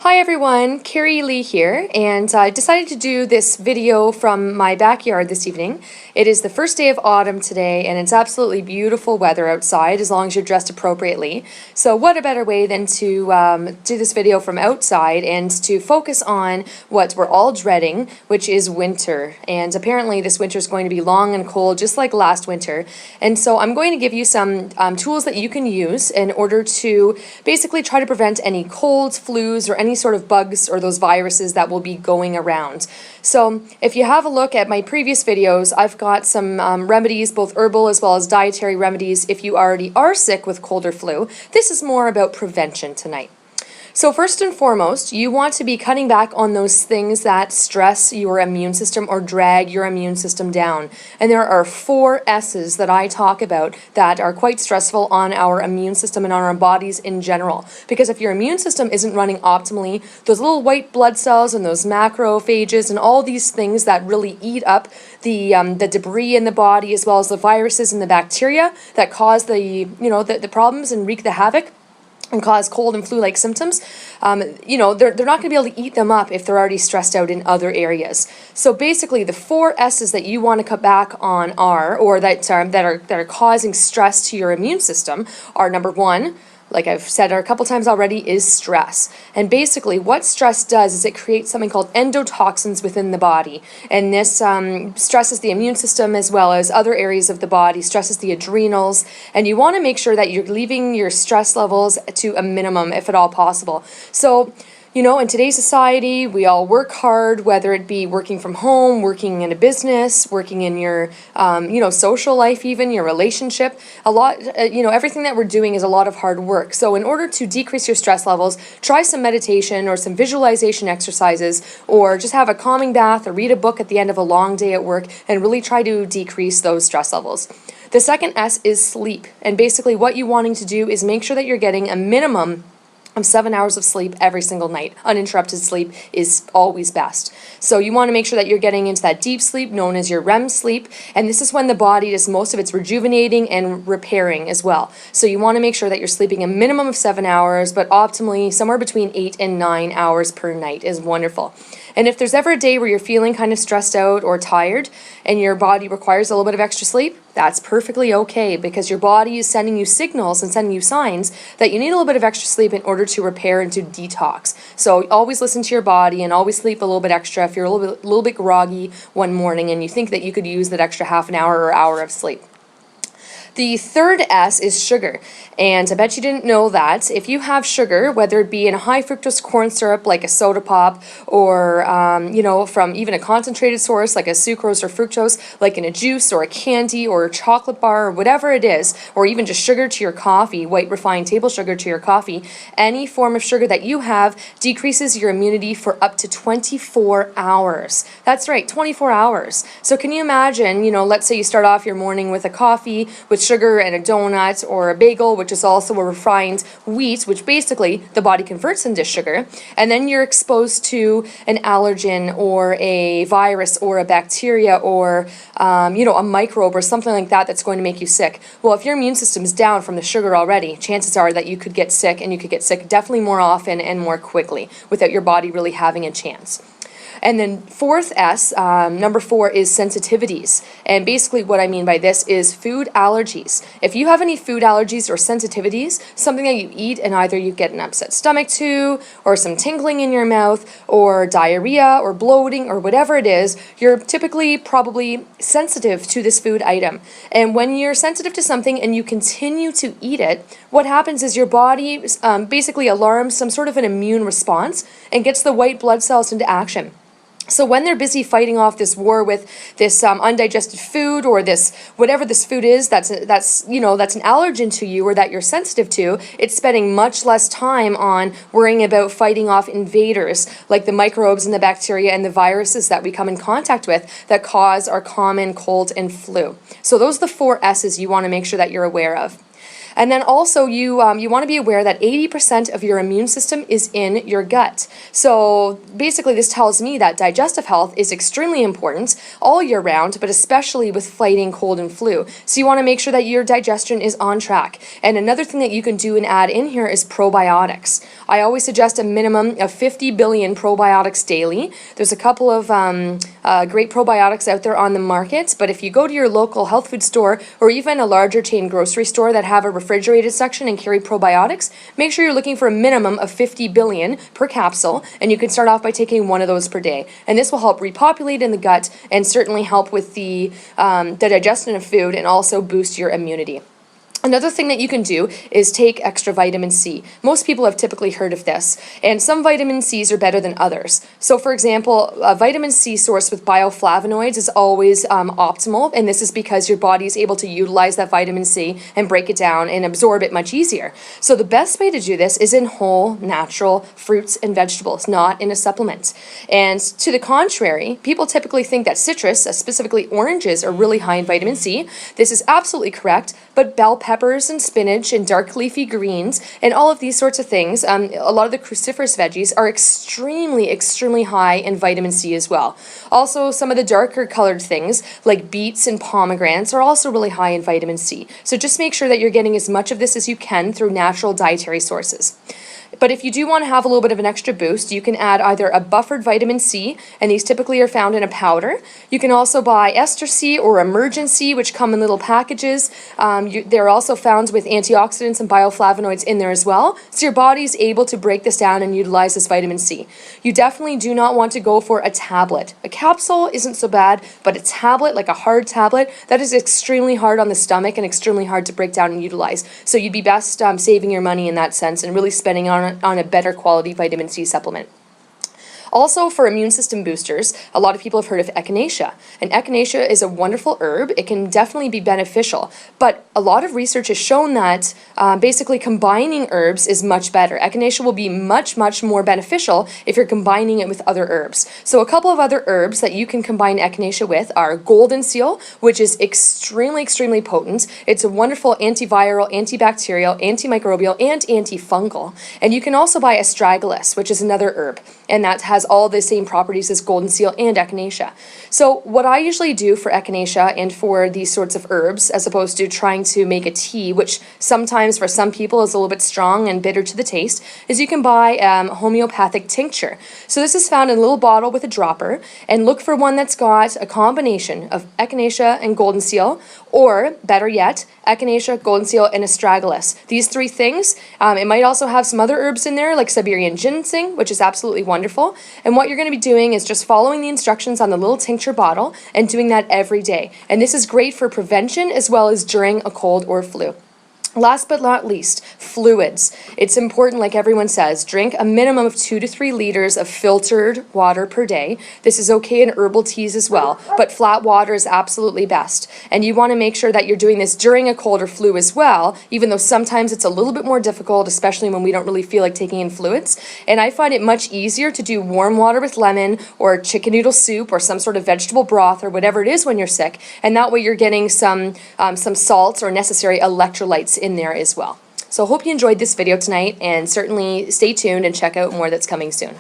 Hi everyone, Carrie Lee here, and I decided to do this video from my backyard this evening. It is the first day of autumn today, and it's absolutely beautiful weather outside as long as you're dressed appropriately. So what a better way than to do this video from outside and to focus on what we're all dreading, which is winter. And apparently this winter is going to be long and cold, just like last winter. And so I'm going to give you some tools that you can use in order to basically try to prevent any colds, flus, or any sort of bugs or those viruses that will be going around. So if you have a look at my previous videos, I've got some remedies, both herbal as well as dietary remedies if you already are sick with cold or flu. This is more about prevention tonight. So first and foremost, you want to be cutting back on those things that stress your immune system or drag your immune system down. And there are 4 S's that I talk about that are quite stressful on our immune system and on our bodies in general. Because if your immune system isn't running optimally, those little white blood cells and those macrophages and all these things that really eat up the debris in the body, as well as the viruses and the bacteria that cause the problems and wreak the havoc and cause cold and flu-like symptoms, they're not going to be able to eat them up if they're already stressed out in other areas. So basically, the 4 S's that you want to cut back on that are causing stress to your immune system are: number 1, like I've said a couple times already, is stress. And basically what stress does is it creates something called endotoxins within the body. And this stresses the immune system as well as other areas of the body, stresses the adrenals. And you want to make sure that you're leaving your stress levels to a minimum if at all possible. So, in today's society, we all work hard, whether it be working from home, working in a business, working in your, social life even, your relationship. Everything that we're doing is a lot of hard work. So in order to decrease your stress levels, try some meditation or some visualization exercises, or just have a calming bath or read a book at the end of a long day at work and really try to decrease those stress levels. The second S is sleep. And basically what you're wanting to do is make sure that you're getting a minimum of 7 hours of sleep every single night. Uninterrupted sleep is always best. So you want to make sure that you're getting into that deep sleep known as your REM sleep, and this is when the body does most of its rejuvenating and repairing as well. So you want to make sure that you're sleeping a minimum of 7 hours, but optimally somewhere between 8 and 9 hours per night is wonderful. And if there's ever a day where you're feeling kind of stressed out or tired and your body requires a little bit of extra sleep, that's perfectly okay, because your body is sending you signals and sending you signs that you need a little bit of extra sleep in order to repair and to detox. So always listen to your body and always sleep a little bit extra if you're a little bit groggy one morning and you think that you could use that extra half an hour or hour of sleep. The third S is sugar, and I bet you didn't know that if you have sugar, whether it be in a high fructose corn syrup like a soda pop, or from even a concentrated source like a sucrose or fructose, like in a juice or a candy or a chocolate bar or whatever it is, or even just sugar to your coffee, white refined table sugar to your coffee, any form of sugar that you have decreases your immunity for up to 24 hours. That's right, 24 hours. So can you imagine, let's say you start off your morning with a coffee with sugar and a donut, or a bagel, which is also a refined wheat, which basically the body converts into sugar, and then you're exposed to an allergen or a virus or a bacteria or a microbe or something like that that's going to make you sick. Well, if your immune system's down from the sugar already, chances are that you could get sick, and you could get sick definitely more often and more quickly without your body really having a chance. And then fourth S, number 4, is sensitivities. And basically what I mean by this is food allergies. If you have any food allergies or sensitivities, something that you eat and either you get an upset stomach to, or some tingling in your mouth, or diarrhea, or bloating, or whatever it is, you're typically probably sensitive to this food item. And when you're sensitive to something and you continue to eat it, what happens is your body basically alarms some sort of an immune response and gets the white blood cells into action. So when they're busy fighting off this war with this undigested food, or this whatever this food is that's an allergen to you or that you're sensitive to, it's spending much less time on worrying about fighting off invaders like the microbes and the bacteria and the viruses that we come in contact with that cause our common cold and flu. So those are the 4 S's you want to make sure that you're aware of. And then also you want to be aware that 80% of your immune system is in your gut. So basically this tells me that digestive health is extremely important all year round, but especially with fighting cold and flu. So you want to make sure that your digestion is on track. And another thing that you can do and add in here is probiotics. I always suggest a minimum of 50 billion probiotics daily. There's a couple of great probiotics out there on the market, but if you go to your local health food store or even a larger chain grocery store that have a refrigerated section and carry probiotics, make sure you're looking for a minimum of 50 billion per capsule, and you can start off by taking one of those per day. And this will help repopulate in the gut and certainly help with the digestion of food and also boost your immunity. Another thing that you can do is take extra vitamin C. Most people have typically heard of this, and some vitamin Cs are better than others. So for example, a vitamin C source with bioflavonoids is always optimal, and this is because your body is able to utilize that vitamin C and break it down and absorb it much easier. So the best way to do this is in whole, natural fruits and vegetables, not in a supplement. And to the contrary, people typically think that citrus, specifically oranges, are really high in vitamin C. This is absolutely correct, but bell peppers and spinach and dark leafy greens and all of these sorts of things, a lot of the cruciferous veggies are extremely high in vitamin C as well. Also, some of the darker colored things like beets and pomegranates are also really high in vitamin C. So just make sure that you're getting as much of this as you can through natural dietary sources. But if you do want to have a little bit of an extra boost, you can add either a buffered vitamin C, and these typically are found in a powder. You can also buy Ester C or Emergen-C, which come in little packages. They're also found with antioxidants and bioflavonoids in there as well, so your body's able to break this down and utilize this vitamin C. You definitely do not want to go for a tablet. A capsule isn't so bad, but a tablet, like a hard tablet, that is extremely hard on the stomach and extremely hard to break down and utilize. So you'd be best saving your money in that sense and really spending on a better quality vitamin C supplement. Also, for immune system boosters, a lot of people have heard of echinacea. And echinacea is a wonderful herb. It can definitely be beneficial. But a lot of research has shown that basically combining herbs is much better. Echinacea will be much more beneficial if you're combining it with other herbs. So a couple of other herbs that you can combine echinacea with are golden seal, which is extremely potent. It's a wonderful antiviral, antibacterial, antimicrobial, and antifungal. And you can also buy astragalus, which is another herb, and that has all the same properties as golden seal and echinacea. So what I usually do for echinacea and for these sorts of herbs, as opposed to trying to make a tea, which sometimes for some people is a little bit strong and bitter to the taste, is you can buy homeopathic tincture. So this is found in a little bottle with a dropper, and look for one that's got a combination of echinacea and golden seal, or better yet, echinacea, golden seal, and astragalus. These three things. It might also have some other herbs in there, like Siberian ginseng, which is absolutely wonderful. And what you're going to be doing is just following the instructions on the little tincture bottle and doing that every day. And this is great for prevention as well as during a cold or flu. Last but not least, fluids. It's important, like everyone says, drink a minimum of 2 to 3 liters of filtered water per day. This is okay in herbal teas as well, but flat water is absolutely best. And you want to make sure that you're doing this during a cold or flu as well, even though sometimes it's a little bit more difficult, especially when we don't really feel like taking in fluids. And I find it much easier to do warm water with lemon or chicken noodle soup or some sort of vegetable broth or whatever it is when you're sick. And that way you're getting some salts or necessary electrolytes in there as well. So hope you enjoyed this video tonight, and certainly stay tuned and check out more that's coming soon.